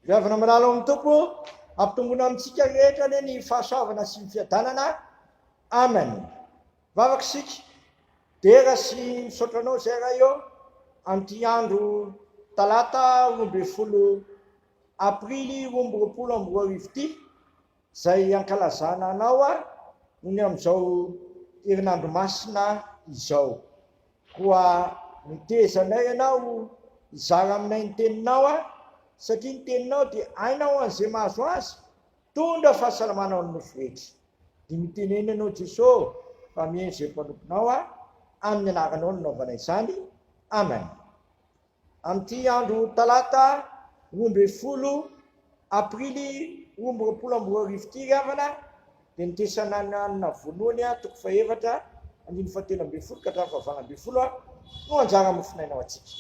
Ravana manalo amin'ny tompo, ampitombona amintsika rehetra ny fahasoavana sy ny fiadanana. Amen. Vavaka sika, dera sy misotranao zay raha eo, amin'ity andro talata 12 aprily 2024 ity, zay ankalazana anao nohony amin'izao herinandro masina izao. Koa mitezanay ianao hizara aminay ny teninao satria ny teninao dia hainao an'izay mahazo azy, tondra fahasalamana ao amin'ny nofo-rehetra. Dia mitenena ianao Jesosy fa mihaino izay mpanomponao amin'ny anaranao no naovanay izany. Amen. Amin'ity andro talata 12 aprily 2024 ity ravana dia nitesana nanina voalohany toko fahefatra 17 ka 12 no anjara mofinainao atsika.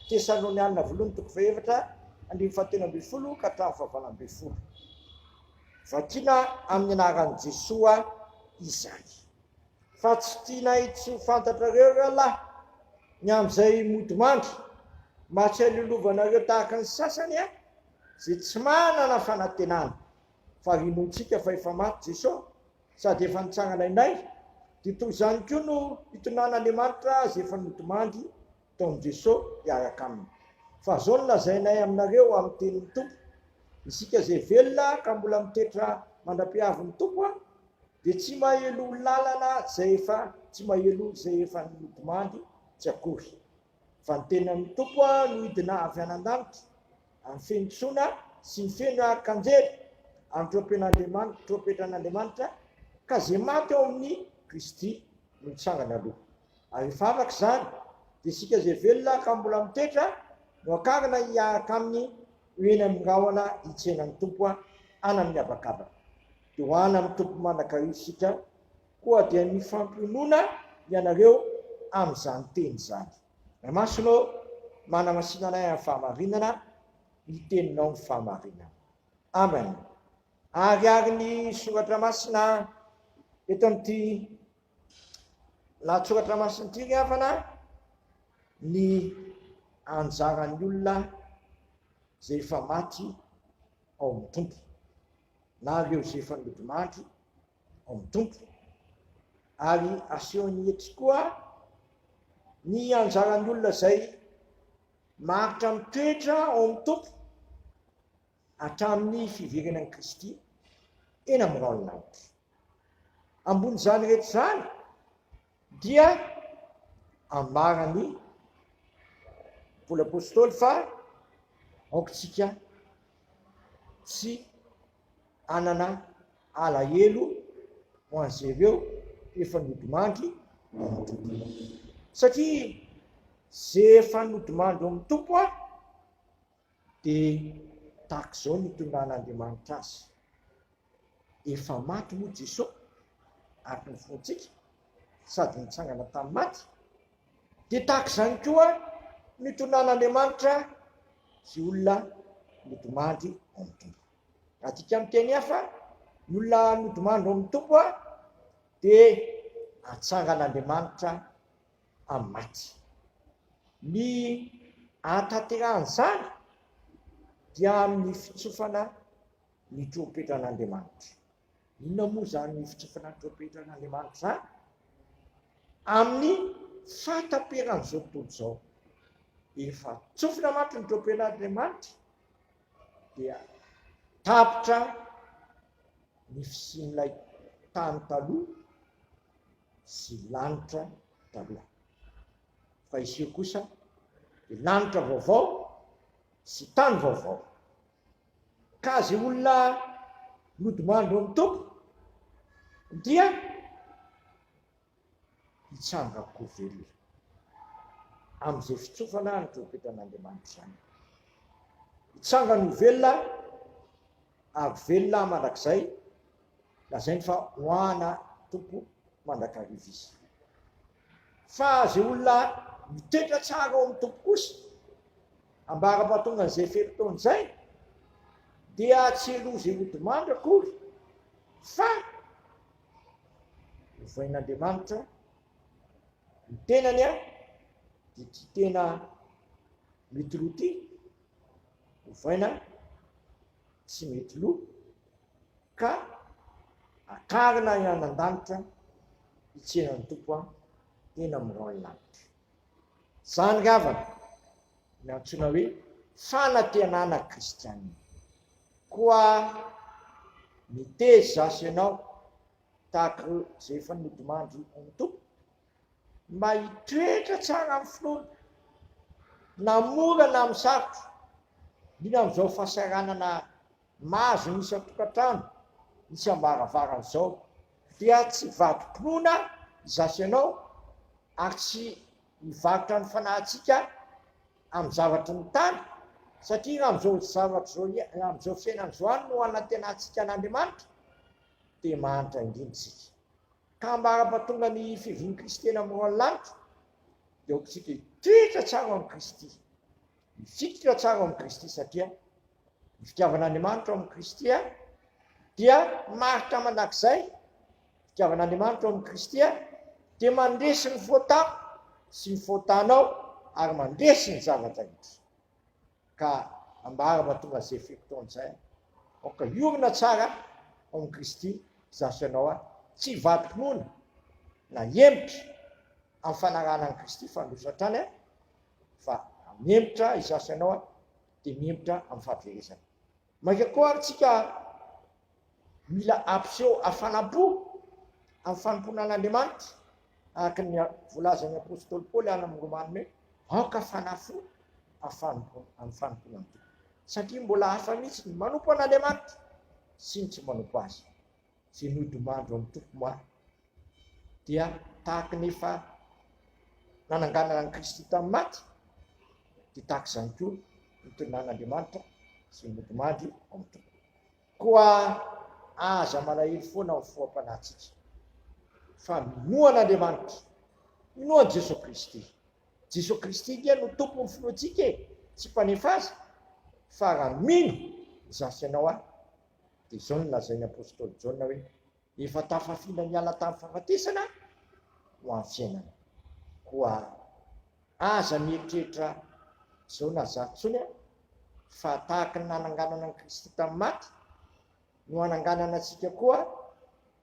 Tesano ny anina voalohany toko fahefatra 17 ka 12. Vakina amin'ny anaran'i Jesosy izany. Fa tsy tianay tsy fantatrareo raha ny amin'izay modomandry mba tsy halilovanareo tahaka ny sasany zay tsy manana fanantenana. Fa rinontsika fa efa maty Jesosy sady efa nitsangana inay, dia toy izany koa no hitonan'Andriamanitra zay efa modomandry tao amin'i Jesosy hiaraka aminy. Fa zao no lazainay aminareo amin'ny tenin'ny Tompo, isika zay velona ka mbola mitetra mandra-piavy ny Tompo dia tsy mahelo lalana zay efa tsy mahelo zay efa modomandry tsy akory. Fa ny tenan'ny Tompo no hidina avy anan-danitra amin'ny fenontsona sy ny feno kanjery amin'ny tropetran'Andriamanitra ka zay maty ao amin'ny Kristy no mitsangana aloha. Ary rehefa afaka izany dia isika zay velona ka mbola mitetra no akarana hiaraka aminy eny amin'ny rahona hitsenan'ny Tompo any amin'ny habakabaka. Dia ho any amin'ny Tompo manakarivo isika koa dia mifampinoana ianareo amin'izany teny izany. Ray Masonao manamasinana anay amin'ny fahamarinana, ny teninao ny fahamarinana. Amen. Ary ny soratra masina eto amin'ity lahatsoratra masina ity ravana, ny anjaran'ny olona zay efa maty ao amin'ny Tompo na ireo zay efa modomandry ao amin'ny Tompo. Ary asehony eto koa ny anjaran'ny olona zay maritra mitoetra ao amin'ny Tompo hatramin'ny fiverenan'i Kristy eny amin'ny rahalanitra. Ambony izany rehetra izany dia ambarany Paoly apôstôly fa aokantsika tsy anana alahelo ho an'zareo efa modomandry ao amin'ny Tompo. Satria zay efa modomandry ao amin'ny Tompo dia tahaka izao ny tonan'Andriamanitra azy. Efa maty moa Jesosy ary ny fontsika sady nitsangana tamin'ny maty, dia tahaka izany koa ny tonan'Andriamanitra sy olona modomandry ao amin'ny Tompo. Raha tika miteny hafa, ny olona modomandry ao amin'ny Tompo dia atsangan'Andriamanitra amin'ny maty. Ny atanteran'izany dia amin'ny fitsofana ny tropetran'Andriamanitra. Inona moa zany ny fitsofana ny tropetran'Andriamanitra zany? Amin'ny fataperan'izao tontolo izao, efa tsofina maty ny tropetran'Andriamanitra dia tapitra ny fisian'ilay tany taloha sy lanitra taloha. Fa isio kosa dia lanitra vaovao sy tany vaovao. Ka zay olona modomandry ao amin'ny Tompo dia hitsanga koa velona amin'izay fitsofana ny tropetran'Andriamanitra zany. Hitsanga no velona ary velona mandrakizay, lazainy fa hoana Tompo mandrakarivo izy. Fa zay olona mitoetra tsara ao amin'ny Tompo kosa, ambara-pahatonga an'izay felotaona izay, dia tsy elo zay modomandry akory, fa hovain'Andriamanitra ny tenany dia ty tena mety roa ty hovaina tsy mety loha ka akarina ihany an-danitra hitsenan'ny tompo a tena miray lanitra. Zany gavana ny antsoina hoe fanantenana kristianina. Koa miteza zasy ianao tahaka zay efa nodimandry amin'ny tompo, mba hitoetra tsara amin'ny finoana, na mora na amin'ny sarotra, indrindra amin'izao fahasaranana mahazo misy atokantrano, misy ambaravarana izao, dia tsy vadim-pinoana zasy ianao ary tsy mivarotra ny fanahintsika amin'ny zavatry ny tany, satria amin'izao zavatra zao, amin'izao fiainana zao any no anantenantsika an'Andriamanitra, dia mahantra indrindra isika. Ka ambara-pahatonga ny fivian'ny Kristy eny amin'ny lanitra, dia ohatsika hitoetra tsara amin'ny Kristy, mifikitra tsara amin'ny Kristy, satria ny fitiavan'Andriamanitra amin'ny Kristy dia maritra mandrakizay. Fitiavan'Andriamanitra amin'ny Kristy dia mandresy ny voatako sy ny voatanao ary mandresy ny zavatra rehetra. Ka ambara-pahatonga izay fekitaon'izay, oka iorina tsara ao amin'ny Kristy zasy ianao tsy vadim-pinoana na hemitra amin'ny fanarahana an'i Kristy fandrosatrany fa mihemitra izasy ianao dia mihemitra amin'ny fahaverezana. Maika koa ary tsika mila ampiseho hafanampo amin'ny fanompoana an'Andriamanitra, araka ny voalazan'ny apôstôly Paoly any amin'ny Romanina hoe aoka fanafo amin'ny fanompoana ny tompo, satria mbola hafa mihitsy ny manompo an'Andriamanitra sy ny tsy manompo azy. Zay nodimandro amin'ny tompo moa dia tahaka ny efa nananganana ny Kristy tamin'ny maty, dia tahaka izany koa nitonan'Andriamanitra sy nodimandry amin'ny tompo. Koa aza malahelo foana amin'ny foam-panahintsika fa minoana Andriamanitra, minoana Jesosy Kristy. Jesosy Kristy dia no tompo ny finoantsika, tsy mpanefa azy, fa raha mino zasy ianao dia izao no lazain'ny apôstôly Jaona hoe efa tafafina miala tamin'ny fahafatesana ho amin'ny fiainana. Koa aza mieritreritra izao na zatsony fa tahaka ny nananganana ny Kristy tamin'ny maty no ananganana antsika koa,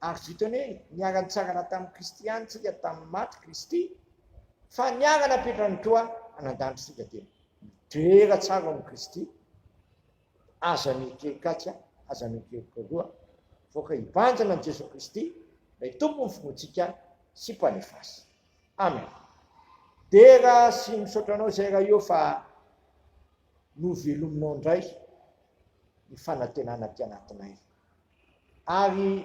ary vitany hoe niara-nitsangana tamin'ny Kristy ihany tsika tamin'ny maty Kristy, fa niara napetrany toa anan-danitrisika tena. Mitoera tsara amin'ny Kristy, aza mieritrerika aza mieritrerika roa, voaka hibanjana ny Jesosy Kristy, ilay tompo ny finoantsika sy mpanefa azy. Amen. Dia raha sy misaotra anao izay raha eo fa novelominao indray ny fanantenana ty anatinay, ary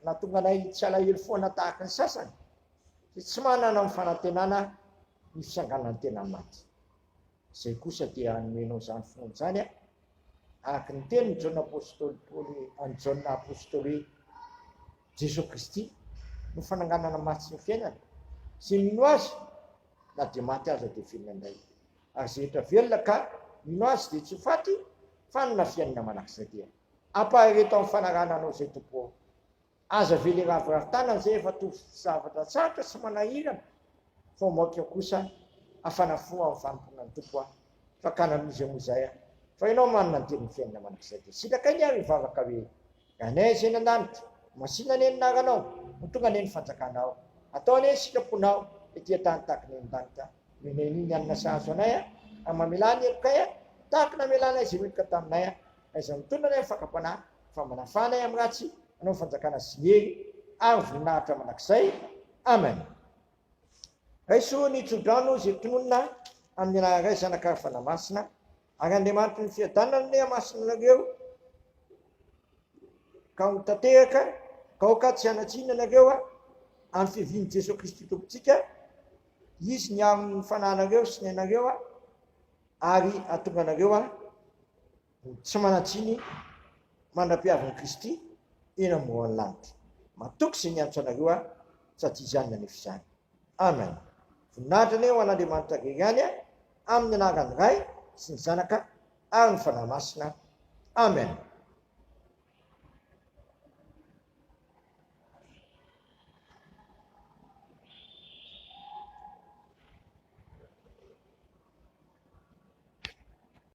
nahatonga anay tsy alahelo foana tahaka ny sasany, tsy manana amin'ny fanantenana ny fisanganan'ny tena maty. Izay kosa dia anomenao izany finoana izany araka ny teny Jaona apôstôly Paoly any Jaona apôstôly hoe Jesosy Kristy no fananganana maty sy ny fiainana, sy mino azy na dia maty aza dia velona indray, ary zay rehetra velona ka mino azy dia tsy ho faty fa nona fiainana manakizay dia ampahareto amin'ny fanarahana anao izay tompo. Aza vele ravoravo-tanana zay efa tovy zavatra sarotra sy manahirana, fa moaka kosa hafanafo amin'ny fanompoana ny tompo fa kanamizy fa ianao manana ny teny fiainana manakizay dia sitraka ny ary hivavaka hoe anay izay nan-danitra masina ny naranao no tonga ny fanjakanao, ataony eny sitraponao etỳ tany tahaka ny an-danitra, meneniny anina sahazo anay ary mamelany elokay tahaka namelana izay midika taminay, aiza mitondra anay fakapanahy fa manafanay amin'ny ratsy, anao fanjakana sy ny hery ary voninahitra manakizay. Amen. Raiso ny tsodrano izay tononona amin'ny anaray zanakary fanamasina, ary Andriamanitra ny fiadanana ny masina nareo ka ho tanteraka ka oka tsy hanatsina nareo amin'ny fivian'i Jesosy Kristy tompontsika, izy ny amin'ny fananareo sy ny anareo ary atonga anareo tsy manatsiny mandra-piavin'i Kristy eny amin'ny lanitra. Matoky izay niantso anareo satria izany nanefa izany. Amen. Voninahitra ny eo an'Andriamanitra rery any amin'ny anarany Ray sy ny Zanaka ary ny fanahy masina. Amen.